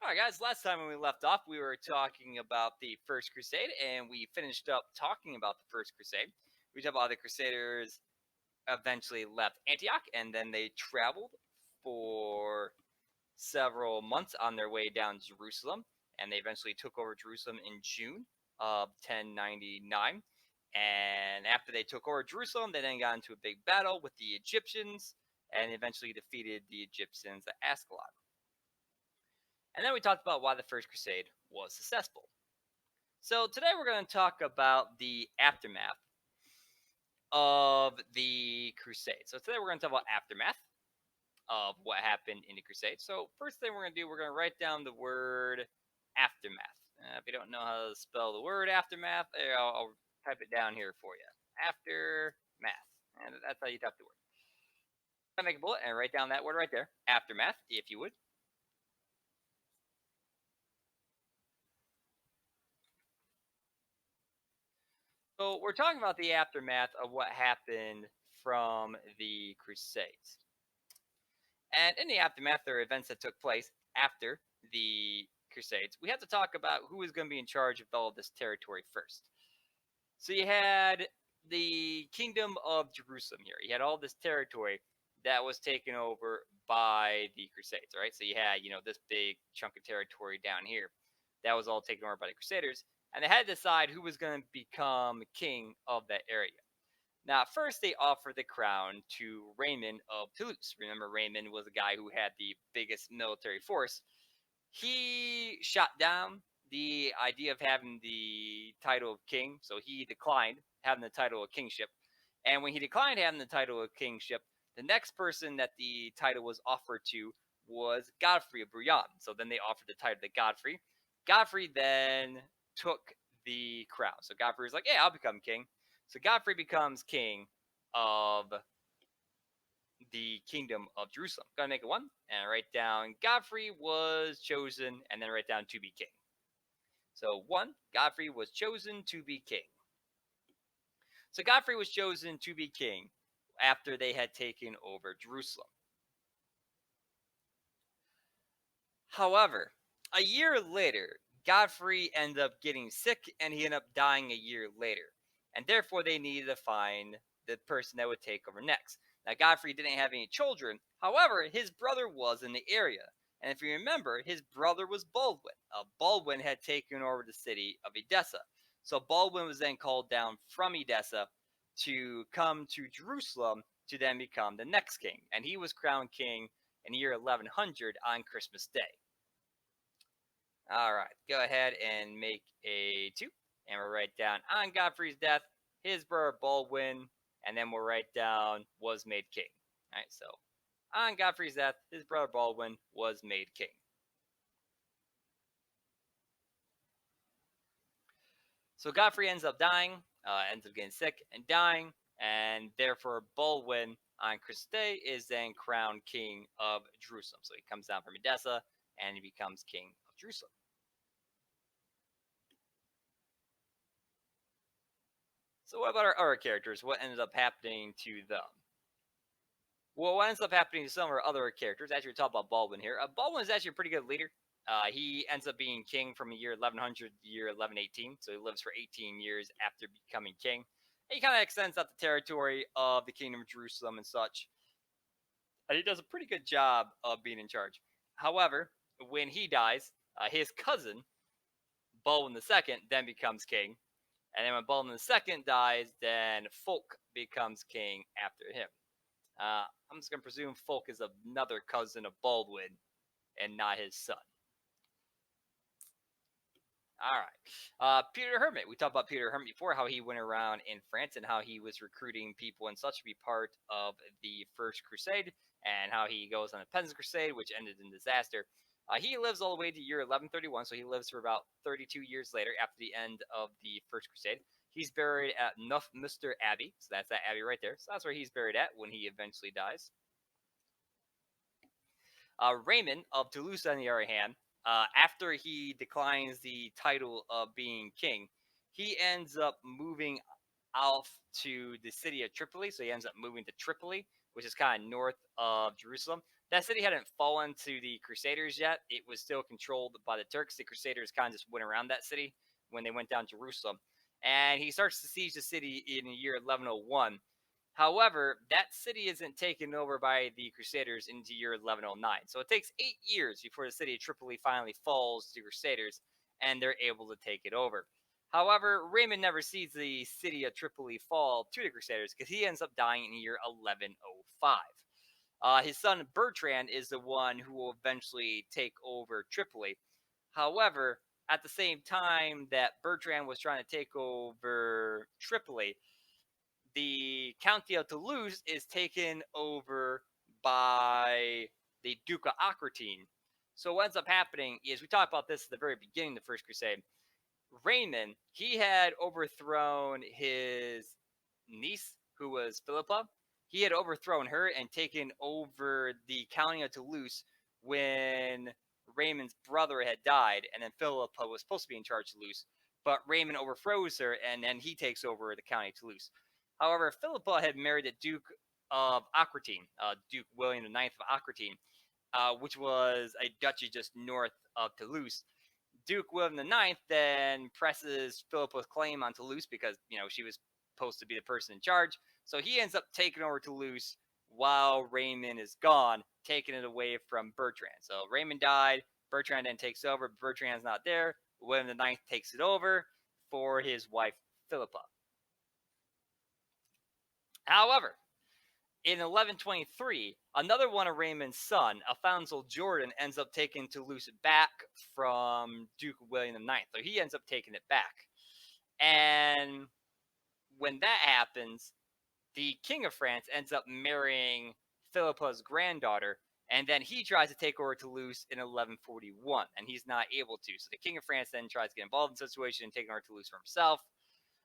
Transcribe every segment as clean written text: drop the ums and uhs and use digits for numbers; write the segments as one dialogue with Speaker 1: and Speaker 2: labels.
Speaker 1: All right, guys. Last time when we left off, we were talking about the First Crusade, and we finished up talking about the First Crusade. We talked about how the Crusaders eventually left Antioch, and then they traveled for several months on their way down Jerusalem, and they eventually took over Jerusalem in June of 1099. And after they took over Jerusalem, they then got into a big battle with the Egyptians, and eventually defeated the Egyptians at Ascalon. And then we talked about why the First Crusade was successful. So today we're going to talk about the aftermath of the Crusade. So today we're going to talk about aftermath of what happened in the Crusade. So first thing we're going to do, we're going to write down the word aftermath. If you don't know how to spell the word aftermath, I'll type it down here for you. Aftermath. And that's how you type the word. I make a bullet and write down that word right there. Aftermath, if you would. So we're talking about the aftermath of what happened from the Crusades. And in the aftermath, there are events that took place after the Crusades. We have to talk about who was going to be in charge of all of this territory first. So you had the kingdom of Jerusalem here. You had all this territory that was taken over by the Crusades, right? So you had, this big chunk of territory down here that was all taken over by the Crusaders, and they had to decide who was going to become king of that area. Now, first they offered the crown to Raymond of Toulouse. Remember, Raymond was the guy who had the biggest military force. He shot down the idea of having the title of king, so he declined having the title of kingship. And when he declined having the title of kingship, the next person that the title was offered to was Godfrey of Bouillon. So then they offered the title to Godfrey. Godfrey then took the crown. So Godfrey was like, "Yeah, I'll become king." So Godfrey becomes king of the kingdom of Jerusalem. Gotta make it one and write down Godfrey was chosen and then write down to be king. So one, Godfrey was chosen to be king. So Godfrey was chosen to be king after they had taken over Jerusalem. However, a year later, Godfrey ended up getting sick and he ended up dying a year later. And therefore, they needed to find the person that would take over next. Now, Godfrey didn't have any children. However, his brother was in the area. And if you remember, his brother was Baldwin. Baldwin had taken over the city of Edessa. So Baldwin was then called down from Edessa to come to Jerusalem to then become the next king. And he was crowned king in the year 1100 on Christmas Day. All right, go ahead and make a 2. And we'll write down on Godfrey's death, his brother Baldwin, and then we'll write down was made king. All right, so on Godfrey's death, his brother Baldwin was made king. So Godfrey ends up dying, ends up getting sick and dying, and therefore Baldwin on Christmas Day is then crowned king of Jerusalem. So he comes down from Edessa and he becomes king of Jerusalem. So what about our other characters? What ended up happening to them? Well, what ends up happening to some of our other characters, actually, we talk about Baldwin here. Baldwin is actually a pretty good leader. He ends up being king from the year 1100 to the year 1118, so he lives for 18 years after becoming king. And he kind of extends out the territory of the kingdom of Jerusalem and such. And he does a pretty good job of being in charge. However, when he dies, his cousin, Baldwin II, then becomes king. And then when Baldwin II dies, then Fulk becomes king after him. I'm just going to presume Fulk is another cousin of Baldwin and not his son. All right. Peter the Hermit. We talked about Peter the Hermit before, how he went around in France and how he was recruiting people and such to be part of the First Crusade, and how he goes on the Peasants' Crusade, which ended in disaster. He lives all the way to year 1131, so he lives for about 32 years later after the end of the First Crusade. He's buried at Neufminster Abbey, so that's that abbey right there. So that's where he's buried at when he eventually dies. Raymond of Toulouse, on the other hand, after he declines the title of being king, he ends up moving off to the city of Tripoli. So he ends up moving to Tripoli, which is kind of north of Jerusalem. That city hadn't fallen to the Crusaders yet. It was still controlled by the Turks. The Crusaders kind of just went around that city when they went down Jerusalem. And he starts to siege the city in the year 1101. However, that city isn't taken over by the Crusaders into year 1109. So it takes 8 years before the city of Tripoli finally falls to the Crusaders and they're able to take it over. However, Raymond never sees the city of Tripoli fall to the Crusaders because he ends up dying in the year 1105. His son Bertrand is the one who will eventually take over Tripoli. However, at the same time that Bertrand was trying to take over Tripoli, the County of Toulouse is taken over by the Duke of Aquitaine. So what ends up happening is, we talked about this at the very beginning of the First Crusade. Raymond, he had overthrown his niece, who was Philippa. He had overthrown her and taken over the county of Toulouse when Raymond's brother had died, and then Philippa was supposed to be in charge of Toulouse, but Raymond overthrows her, and then he takes over the county of Toulouse. However, Philippa had married the Duke of Aquitaine, Duke William IX of Aquitaine, which was a duchy just north of Toulouse. Duke William IX then presses Philippa's claim on Toulouse because, she was supposed to be the person in charge. So he ends up taking over Toulouse while Raymond is gone, taking it away from Bertrand. So Raymond died, Bertrand then takes over, Bertrand's not there, William IX takes it over for his wife Philippa. However, in 1123, another one of Raymond's son, Alfonso Jordan, ends up taking Toulouse back from Duke William IX. So he ends up taking it back. And when that happens, the King of France ends up marrying Philippa's granddaughter, and then he tries to take over Toulouse in 1141, and he's not able to. So the King of France then tries to get involved in the situation and take over Toulouse for himself.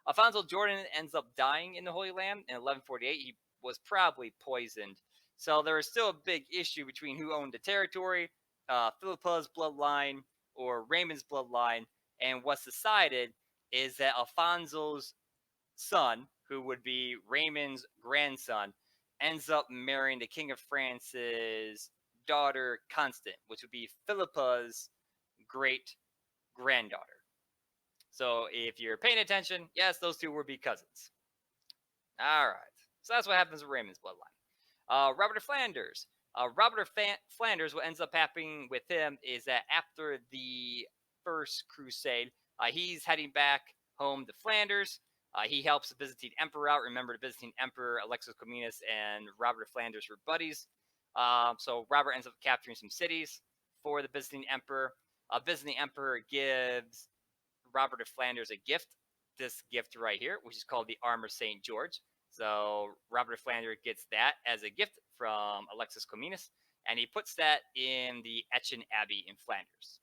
Speaker 1: Alfonso Jordan ends up dying in the Holy Land in 1148. He was probably poisoned. So there was still a big issue between who owned the territory, Philippa's bloodline or Raymond's bloodline. And what's decided is that Alfonso's son, who would be Raymond's grandson, ends up marrying the King of France's daughter, Constant, which would be Philippa's great granddaughter. So if you're paying attention, yes, those two would be cousins. All right. So that's what happens with Raymond's bloodline. Robert of Flanders. Robert of Flanders, what ends up happening with him is that after the First Crusade, he's heading back home to Flanders. He helps the Byzantine Emperor out. Remember, the Byzantine Emperor, Alexius Comnenus, and Robert of Flanders were buddies. So Robert ends up capturing some cities for the Byzantine Emperor. Byzantine Emperor gives Robert of Flanders a gift, this gift right here, which is called the Arm of St. George. So Robert of Flanders gets that as a gift from Alexius Comnenus, and he puts that in the Etchen Abbey in Flanders.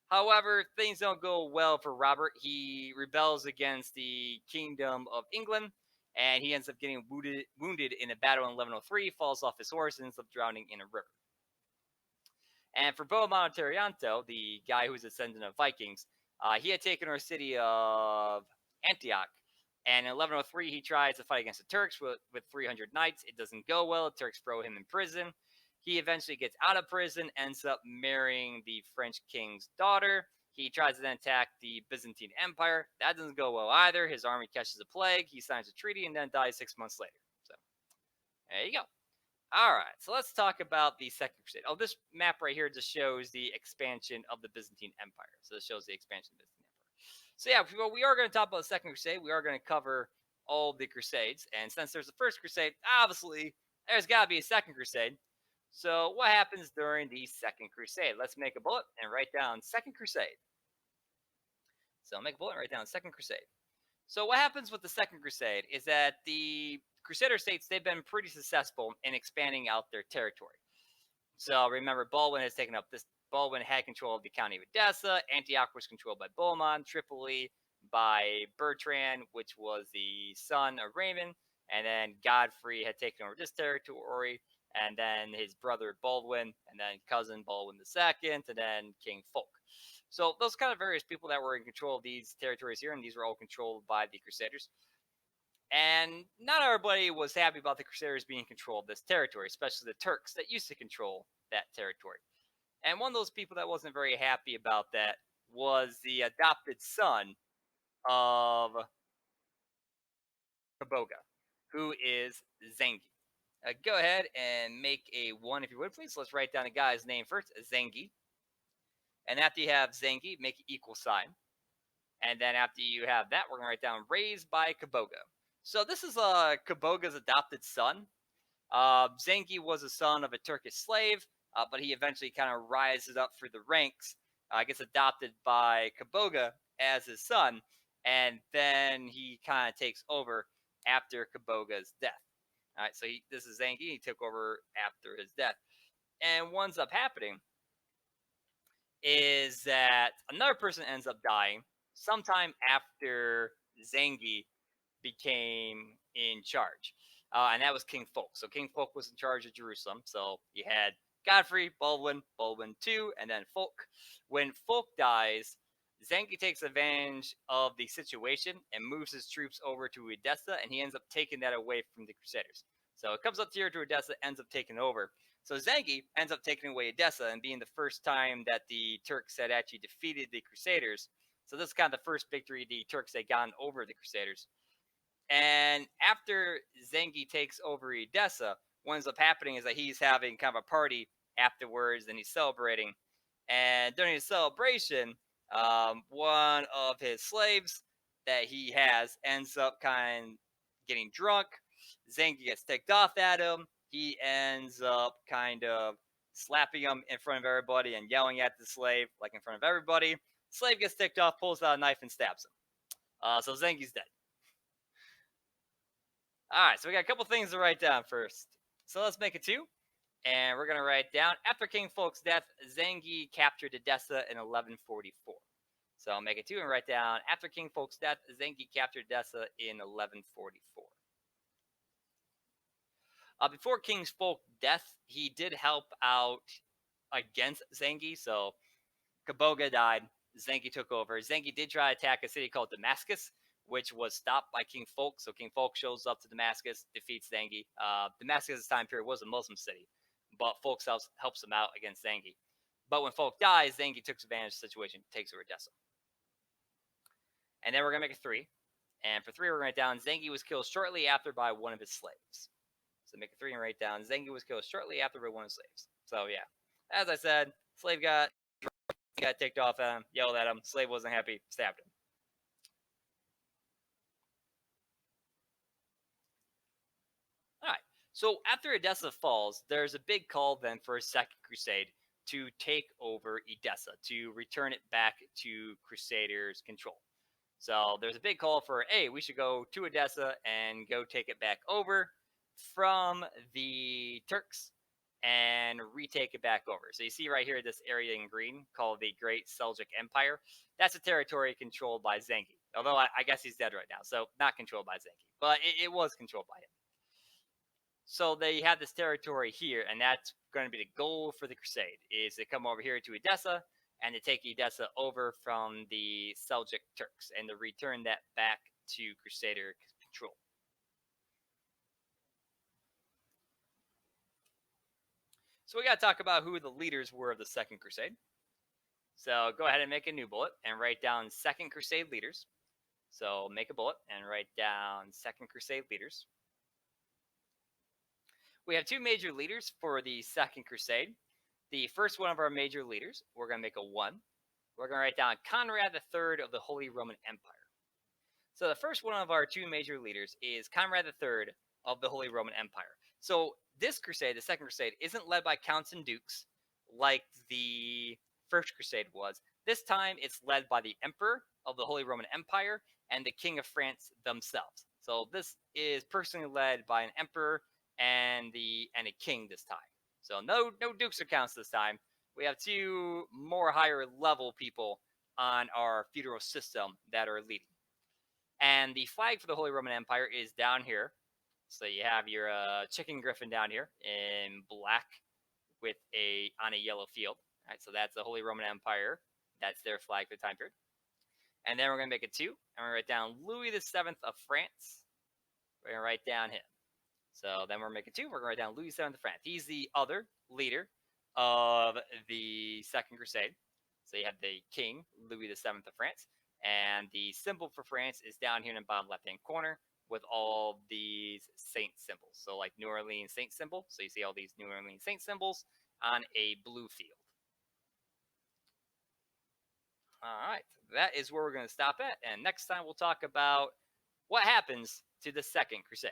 Speaker 1: However, things don't go well for Robert. He rebels against the Kingdom of England, and he ends up getting wounded in a battle in 1103, falls off his horse, and ends up drowning in a river. And for Bohemond Terianto, the guy who's a descendant of Vikings, he had taken our city of Antioch. And in 1103, he tries to fight against the Turks with 300 knights. It doesn't go well. The Turks throw him in prison. He eventually gets out of prison, ends up marrying the French king's daughter. He tries to then attack the Byzantine Empire. That doesn't go well either. His army catches a plague. He signs a treaty and then dies 6 months later. So there you go. All right, so let's talk about the Second Crusade. Oh, this map right here just shows the expansion of the Byzantine Empire. So this shows the expansion of the Byzantine Empire. So yeah, we are going to talk about the Second Crusade. We are going to cover all the Crusades. And since there's the First Crusade, obviously, there's got to be a Second Crusade. So what happens during the Second Crusade? Let's make a bullet and write down Second Crusade. So make a bullet and write down Second Crusade. So what happens with the Second Crusade is that the Crusader states, they've been pretty successful in expanding out their territory. So remember, Baldwin has taken up this. Baldwin had control of the county of Edessa. Antioch was controlled by Bohemond. Tripoli by Bertrand, which was the son of Raymond. And then Godfrey had taken over this territory. And then his brother Baldwin, and then cousin Baldwin II, and then King Fulk. So those kind of various people that were in control of these territories here, and these were all controlled by the Crusaders. And not everybody was happy about the Crusaders being in control of this territory, especially the Turks that used to control that territory. And one of those people that wasn't very happy about that was the adopted son of Kaboga, who is Zengi. Go ahead and make a 1 if you would, please. Let's write down a guy's name first, Zengi. And after you have Zengi, make an equal sign. And then after you have that, we're going to write down raised by Kaboga. So this is Kaboga's adopted son. Zengi was a son of a Turkish slave, but he eventually kind of rises up through the ranks, gets adopted by Kaboga as his son, and then he kind of takes over after Kaboga's death. All right, so this is Zengi. He took over after his death. And what ends up happening is that another person ends up dying sometime after Zengi became in charge. And that was King Folk. So King Folk was in charge of Jerusalem. So you had Godfrey, Baldwin, Baldwin II, and then Folk. When Folk dies, Zengi takes advantage of the situation and moves his troops over to Edessa, and he ends up taking that away from the Crusaders. So it comes up here to Edessa, ends up taking over. So Zengi ends up taking away Edessa and being the first time that the Turks had actually defeated the Crusaders. So this is kind of the first victory the Turks had gotten over the Crusaders. And after Zengi takes over Edessa, what ends up happening is that he's having kind of a party afterwards and he's celebrating. And during his celebration, one of his slaves that he has ends up kind of getting drunk. Zengi gets ticked off at him. He ends up kind of slapping him in front of everybody and yelling at the slave, like in front of everybody. Slave gets ticked off, pulls out a knife, and stabs him. So Zengi's dead. All right, so we got a couple things to write down first. So let's make it 2. And we're going to write down, after King Folk's death, Zengi captured Edessa in 1144. So I'll make it 2 and write down, after King Folk's death, Zengi captured Edessa in 1144. Before King Folk's death, he did help out against Zengi. So Kaboga died. Zengi took over. Zengi did try to attack a city called Damascus, which was stopped by King Folk. So King Folk shows up to Damascus, defeats Zengi. Damascus at this time period was a Muslim city, but Folk helps him out against Zengi. But when Folk dies, Zengi took advantage of the situation, takes over Edessa. And then we're going to make a 3. And for 3, we're going to write down, Zengi was killed shortly after by one of his slaves. So make a 3 and write down, Zengi was killed shortly after by one of his slaves. So yeah, as I said, slave got ticked off at him, yelled at him, slave wasn't happy, stabbed him. All right, so after Edessa falls, there's a big call then for a second crusade to take over Edessa, to return it back to Crusaders' control. So there's a big call for, hey, we should go to Edessa and go take it back over from the Turks and retake it back over. So you see right here this area in green called the Great Seljuk Empire. That's a territory controlled by Zengi. Although I guess he's dead right now, so not controlled by Zengi, but it was controlled by him. So they have this territory here, and that's going to be the goal for the crusade, is to come over here to Edessa and to take Edessa over from the Seljuk Turks and to return that back to Crusader control. So we got to talk about who the leaders were of the Second Crusade. So go ahead and make a new bullet and write down Second Crusade leaders. So make a bullet and write down Second Crusade leaders. We have 2 major leaders for the Second Crusade. The first one of our major leaders, we're going to make a 1. We're going to write down Conrad III of the Holy Roman Empire. So the first one of our 2 major leaders is Conrad III of the Holy Roman Empire. So this crusade, the Second Crusade, isn't led by counts and dukes like the First Crusade was. This time it's led by the Emperor of the Holy Roman Empire and the King of France themselves. So this is personally led by an emperor and a king this time. So no dukes or counts this time. We have 2 more higher level people on our feudal system that are leading. And the flag for the Holy Roman Empire is down here. So you have your chicken griffin down here in black with on a yellow field. All right, so that's the Holy Roman Empire. That's their flag for the time period. And then we're going to make it 2. And we're going to write down Louis VII of France. We're going to write down him. So then we're making 2. We're going to write down Louis VII of France. He's the other leader of the Second Crusade. So you have the King, Louis VII of France, and the symbol for France is down here in the bottom left-hand corner with all these saint symbols. So like New Orleans saint symbol. So you see all these New Orleans saint symbols on a blue field. All right, that is where we're going to stop at. And next time we'll talk about what happens to the Second Crusade.